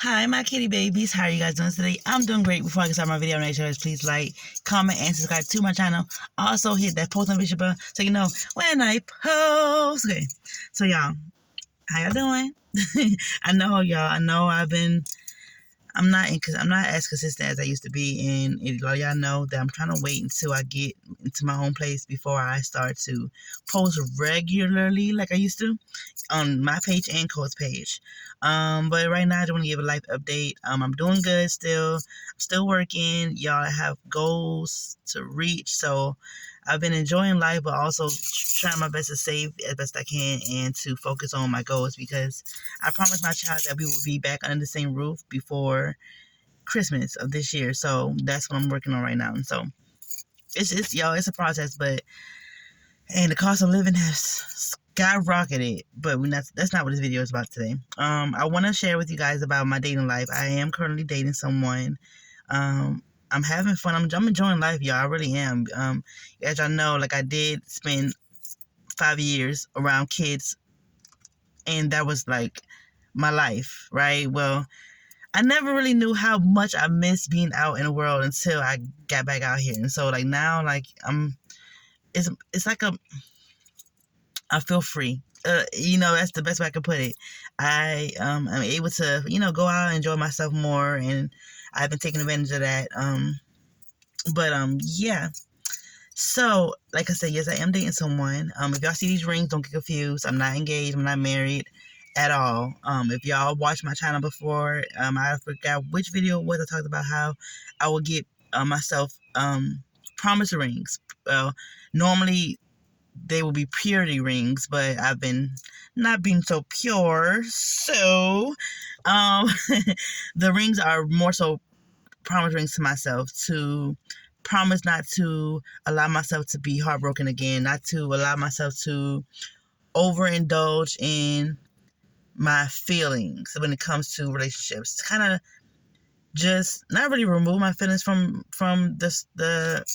Hi, my kitty babies. How are you guys doing today? I'm doing great. Before I get started my video, make sure please like, comment, and subscribe to my channel. Also, hit that post notification button so you know when I post. Okay, so y'all, how y'all doing? I know I'm not as consistent as I used to be, and a lot of y'all know that I'm trying to wait until I get into my own place before I start to post regularly like I used to on my page and Cole's page. But right now I just want to give a life update. I'm doing good still. I'm still working. Y'all, I have goals to reach, so I've been enjoying life, but also trying my best to save as best I can and to focus on my goals because I promised my child that we will be back under the same roof before Christmas of this year. So that's what I'm working on right now. And so it's a process, and the cost of living has skyrocketed. But that's not what this video is about today. I want to share with you guys about my dating life. I am currently dating someone. I'm having fun. I'm enjoying life, y'all. I really am. As y'all know, like I did spend 5 years around kids, and that was like my life, right? Well, I never really knew how much I missed being out in the world until I got back out here. And so like now, like it's like I feel free. That's the best way I could put it. I'm able to, go out and enjoy myself more, and I've been taking advantage of that. Yeah. So, like I said, yes, I am dating someone. If y'all see these rings, don't get confused. I'm not engaged. I'm not married at all. If y'all watched my channel before, I forgot which video it was. I talked about how I would get myself promise rings. Well, normally they will be purity rings, but I've been not being so pure. So, the rings are more so promise rings to myself to promise not to allow myself to be heartbroken again, not to allow myself to overindulge in my feelings when it comes to relationships. Kind of just not really remove my feelings from the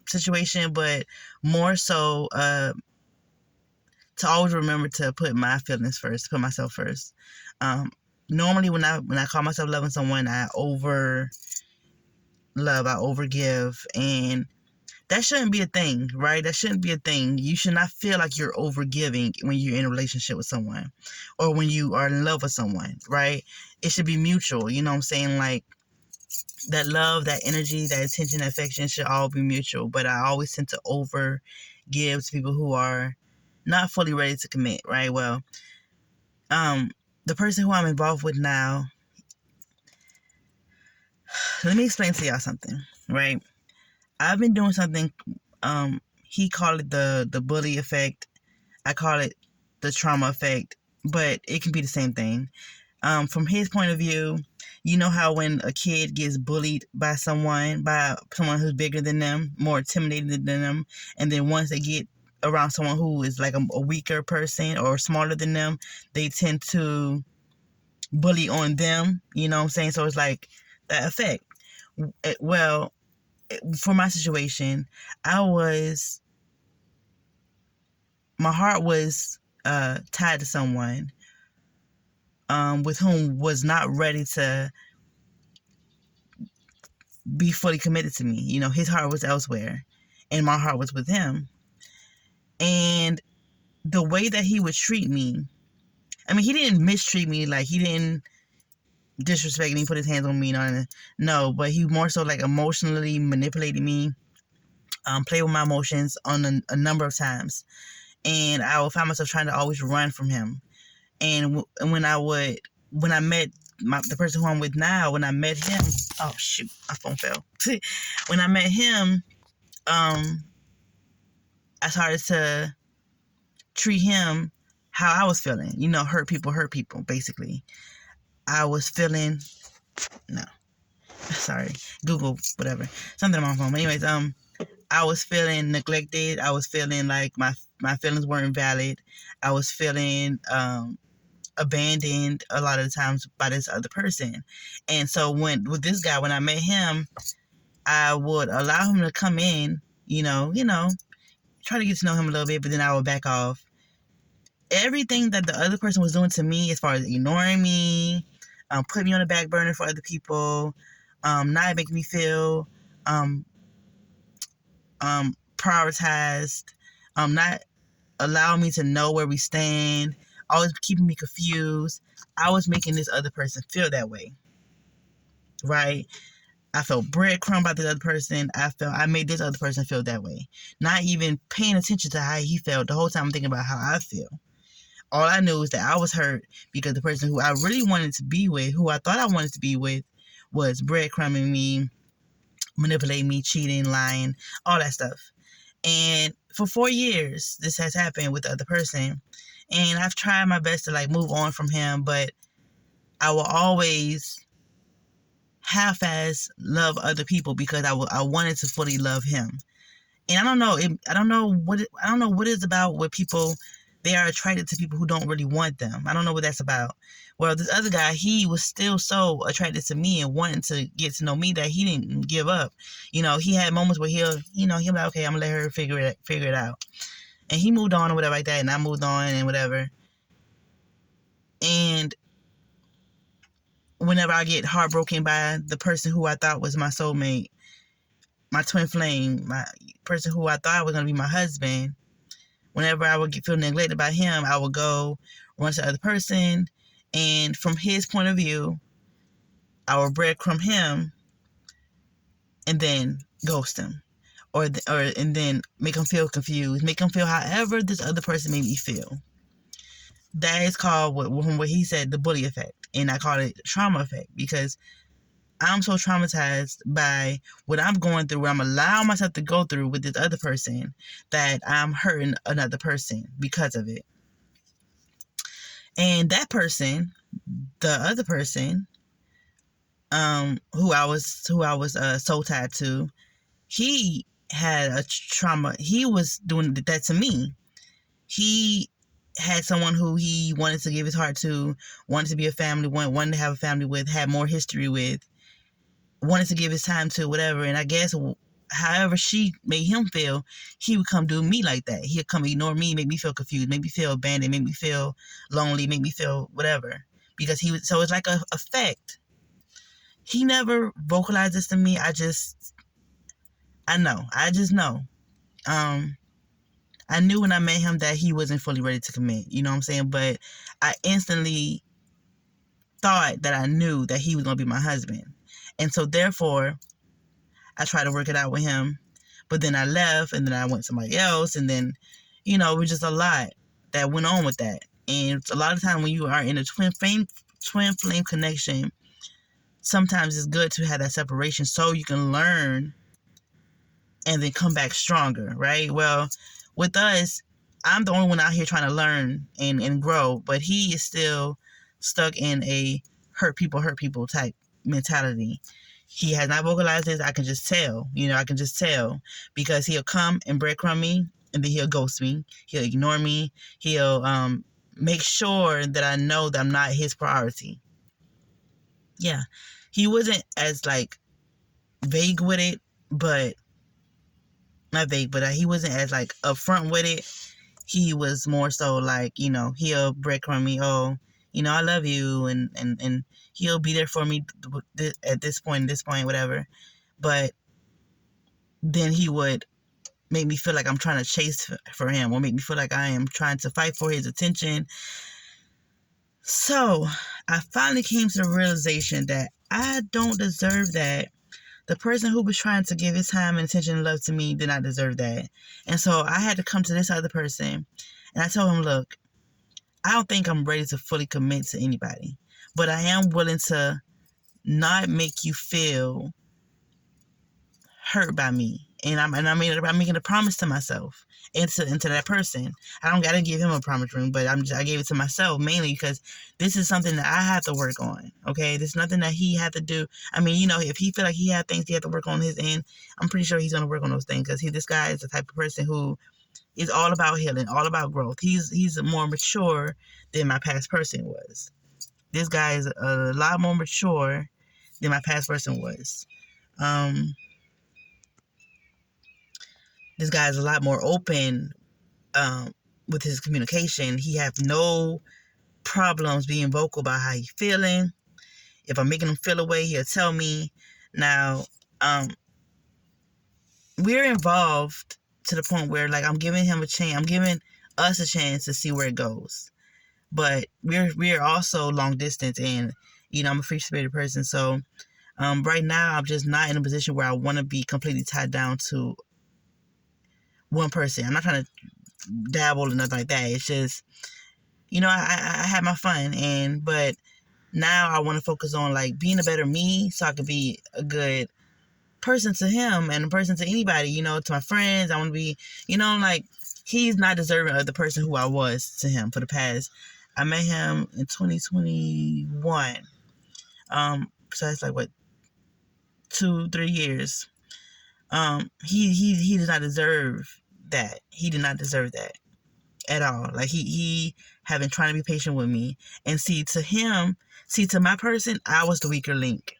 situation, but more so to always remember to put my feelings first, put myself first. Normally when I call myself loving someone, I overgive, and that shouldn't be a thing, right? That shouldn't be a thing. You should not feel like you're overgiving when you're in a relationship with someone or when you are in love with someone, right? It should be mutual. You know what I'm saying? Like that love, that energy, that attention, that affection should all be mutual. But I always tend to over give to people who are not fully ready to commit, right? Well, the person who I'm involved with now, let me explain to y'all something, right? I've been doing something, he called it the bully effect. I call it the trauma effect, but it can be the same thing. From his point of view, you know how when a kid gets bullied by someone who's bigger than them, more intimidated than them, and then once they get around someone who is like a weaker person or smaller than them, they tend to bully on them. You know what I'm saying? So it's like that effect. Well, for my situation, my heart was tied to someone with whom was not ready to be fully committed to me. You know, his heart was elsewhere, and my heart was with him. And the way that he would treat me, I mean, he didn't mistreat me, like he didn't disrespect me, put his hands on me, no, but he more so like emotionally manipulated me, played with my emotions on a number of times, and I would find myself trying to always run from him. And when I met the person who I'm with now, when I met him, oh shoot, my phone fell. When I met him, I started to treat him how I was feeling. You know, hurt people, basically. I was feeling, no, sorry, Google, whatever, something on my phone. But anyways, I was feeling neglected. I was feeling like my feelings weren't valid. I was feeling abandoned a lot of the times by this other person. And so with this guy, when I met him, I would allow him to come in, try to get to know him a little bit, but then I would back off. Everything that the other person was doing to me, as far as ignoring me, put me on the back burner for other people, not making me feel um, prioritized, not allowing me to know where we stand, always keeping me confused. I was making this other person feel that way, right? I felt breadcrumb about this other person. I made this other person feel that way. Not even paying attention to how he felt. The whole time I'm thinking about how I feel. All I knew is that I was hurt because the person who I really wanted to be with, who I thought I wanted to be with, was breadcrumbing me, manipulating me, cheating, lying, all that stuff. And for 4 years, this has happened with the other person. And I've tried my best to like move on from him, but I will always half-ass love other people because I wanted to fully love him. And I don't know, I don't know what it's about with people. They are attracted to people who don't really want them. I don't know what that's about. Well, this other guy, he was still so attracted to me and wanting to get to know me that he didn't give up. You know, he had moments where he'll be like, okay, I'm gonna let her figure it out. And he moved on or whatever like that, and I moved on and whatever. And whenever I get heartbroken by the person who I thought was my soulmate, my twin flame, my person who I thought was going to be my husband, whenever I would feel neglected by him, I would go run to the other person, and from his point of view, I would breadcrumb him and then ghost him. And then make him feel confused, make him feel however this other person made me feel. That is called what he said, the bully effect, and I call it trauma effect because I'm so traumatized by what I'm going through, what I'm allowing myself to go through with this other person, that I'm hurting another person because of it. And that person, the other person, who I was soul tied to, he had a trauma. He was doing that to me. He had someone who he wanted to give his heart to, wanted to be a family, wanted to have a family with, had more history with, wanted to give his time to, whatever. And I guess however she made him feel, he would come do me like that. He'd come ignore me, make me feel confused, make me feel abandoned, make me feel lonely, make me feel whatever. Because so it's like a effect. He never vocalized this to me. I just know. I knew when I met him that he wasn't fully ready to commit. You know what I'm saying? But I instantly thought that I knew that he was going to be my husband. And so therefore, I tried to work it out with him. But then I left, and then I went somebody else, and then, it was just a lot that went on with that. And a lot of times when you are in a twin flame connection, sometimes it's good to have that separation so you can learn and then come back stronger, right? Well, with us, I'm the only one out here trying to learn and grow, but he is still stuck in a hurt people type mentality. He has not vocalized this. I can just tell, because he'll come and breadcrumb me, and then he'll ghost me. He'll ignore me. He'll make sure that I know that I'm not his priority. Yeah, he wasn't as vague with it, but not vague, but he wasn't as upfront with it. He was more so he'll breadcrumb me. Oh, I love you, and he'll be there for me at this point, whatever. But then he would make me feel like I'm trying to chase for him, or make me feel like I am trying to fight for his attention. So I finally came to the realization that I don't deserve that. The person who was trying to give his time and attention and love to me did not deserve that. And so I had to come to this other person, and I told him, look, I don't think I'm ready to fully commit to anybody, but I am willing to not make you feel hurt by me. And I'm making a promise to myself and to that person. I don't gotta give him a promise ring, but I gave it to myself mainly because this is something that I have to work on. Okay, there's nothing that he had to do. I mean, if he feel like he had things he had to work on his end, I'm pretty sure he's gonna work on those things because this guy is the type of person who is all about healing, all about growth. He's more mature than my past person was. This guy is a lot more mature than my past person was. This guy is a lot more open with his communication. He have no problems being vocal about how he's feeling. If I'm making him feel away, he'll tell me. Now, we're involved to the point where, like, I'm giving him a chance. I'm giving us a chance to see where it goes. But we're also long distance, and I'm a free spirited person. So right now, I'm just not in a position where I want to be completely tied down to one person. I'm not trying to dabble and nothing like that. It's just, I had my fun, but now I want to focus on, like, being a better me, so I can be a good person to him and a person to anybody, to my friends. I want to be, like, he's not deserving of the person who I was to him for the past. I met him in 2021. So that's like, what, 2-3 years. He did not deserve that. He did not deserve that at all. Like, he had been trying to be patient with me, and to my person, I was the weaker link.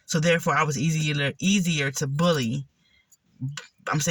So therefore, I was easier to bully